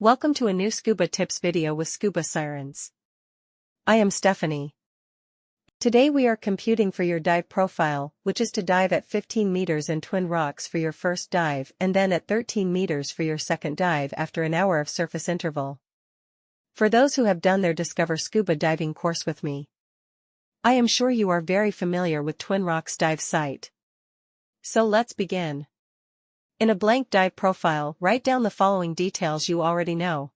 Welcome to a new Scuba Tips video with Scuba Sirens. I am Stephanie. Today we are computing for your dive profile, which is to dive at 15 meters in twin rocks for your first dive and then at 13 meters for your second dive after an hour of surface interval. For those who have done their Discover Scuba Diving course with me, I am sure you are very familiar with Twin Rocks dive site. So let's begin. In a blank dive profile, write down the following details you already know.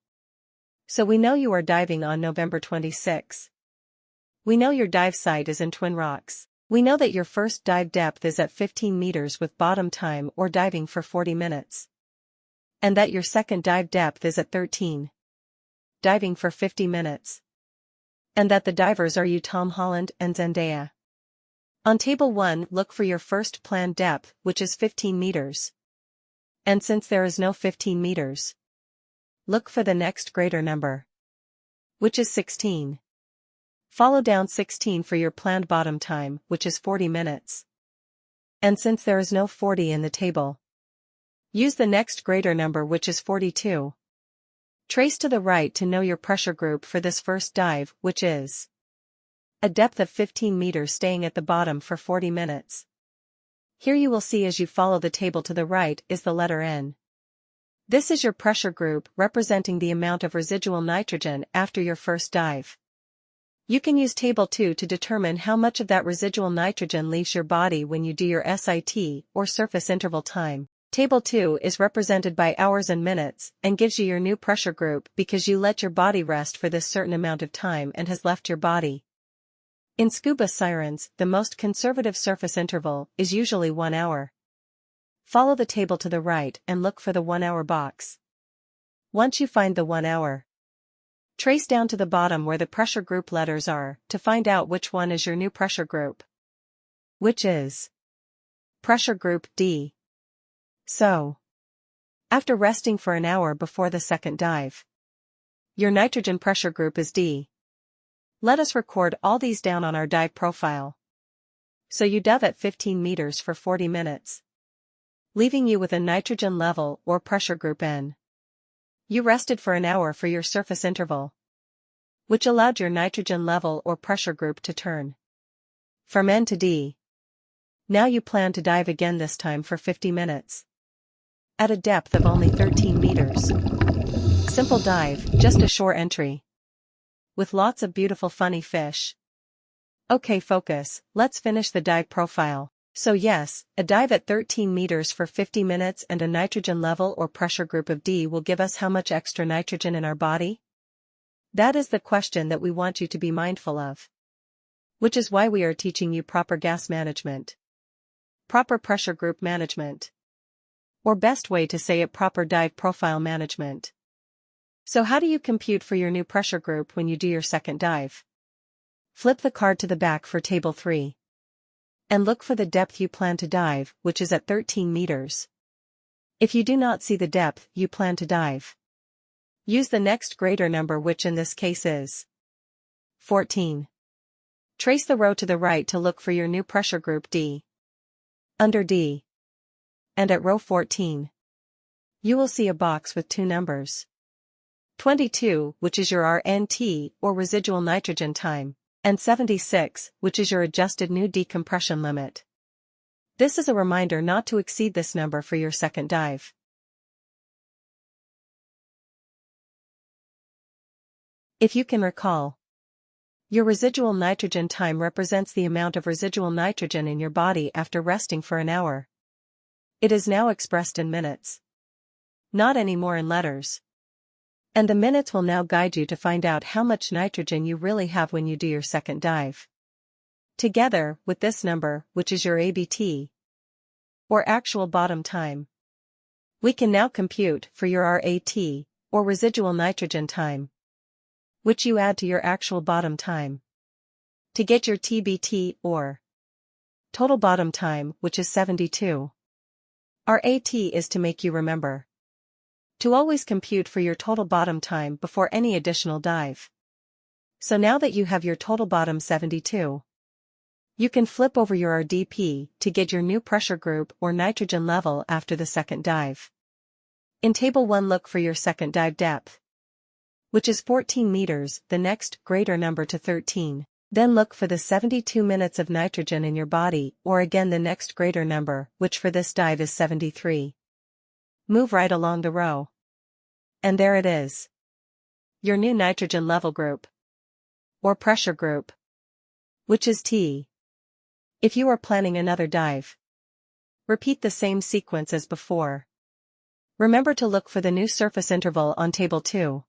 So we know you are diving on November 26. We know your dive site is in Twin Rocks. We know that your first dive depth is at 15 meters with bottom time or diving for 40 minutes. And that your second dive depth is at 13. Diving for 50 minutes. And that the divers are you, Tom Holland and Zendaya. On table 1, look for your first planned depth, which is 15 meters. And since there is no 15 meters, look for the next greater number, which is 16. Follow down 16 for your planned bottom time, which is 40 minutes. And since there is no 40 in the table, use the next greater number, which is 42. Trace to the right to know your pressure group for this first dive, which is a depth of 15 meters staying at the bottom for 40 minutes. Here you will see as you follow the table to the right is the letter N. This is your pressure group representing the amount of residual nitrogen after your first dive. You can use table 2 to determine how much of that residual nitrogen leaves your body when you do your SIT or surface interval time. Table 2 is represented by hours and minutes and gives you your new pressure group because you let your body rest for this certain amount of time and has left your body. In Scuba Sirens, the most conservative surface interval is usually 1 hour. Follow the table to the right and look for the 1 hour box. Once you find the 1 hour, trace down to the bottom where the pressure group letters are to find out which one is your new pressure group, which is pressure group D. So, after resting for an hour before the second dive, your nitrogen pressure group is D. Let us record all these down on our dive profile. So you dove at 15 meters for 40 minutes, leaving you with a nitrogen level or pressure group N. You rested for an hour for your surface interval, which allowed your nitrogen level or pressure group to turn from N to D. Now you plan to dive again, this time for 50 minutes. At a depth of only 13 meters. Simple dive, just a shore entry. With lots of beautiful funny fish. Okay, focus, let's finish the dive profile. So yes, a dive at 13 meters for 50 minutes and a nitrogen level or pressure group of D will give us how much extra nitrogen in our body? That is the question that we want you to be mindful of. Which is why we are teaching you proper gas management. Proper pressure group management. Or best way to say it, proper dive profile management. So how do you compute for your new pressure group when you do your second dive? Flip the card to the back for table 3. And look for the depth you plan to dive, which is at 13 meters. If you do not see the depth you plan to dive, use the next greater number, which in this case is 14. Trace the row to the right to look for your new pressure group D. Under D. And at row 14, you will see a box with 2 numbers. 22, which is your RNT, or residual nitrogen time, and 76, which is your adjusted new decompression limit. This is a reminder not to exceed this number for your second dive. If you can recall, your residual nitrogen time represents the amount of residual nitrogen in your body after resting for an hour. It is now expressed in minutes, not anymore in letters. And the minutes will now guide you to find out how much nitrogen you really have when you do your second dive. Together with this number, which is your ABT, or actual bottom time, we can now compute for your RAT, or residual nitrogen time, which you add to your actual bottom time, to get your TBT, or total bottom time, which is 72. RAT is to make you remember to always compute for your total bottom time before any additional dive. So now that you have your total bottom 72, you can flip over your RDP to get your new pressure group or nitrogen level after the second dive. In Table 1 look for your second dive depth, which is 14 meters, the next greater number to 13. Then look for the 72 minutes of nitrogen in your body, or again the next greater number, which for this dive is 73. Move right along the row. And there it is. Your new nitrogen level group, or pressure group, which is T. If you are planning another dive, repeat the same sequence as before. Remember to look for the new surface interval on Table 2.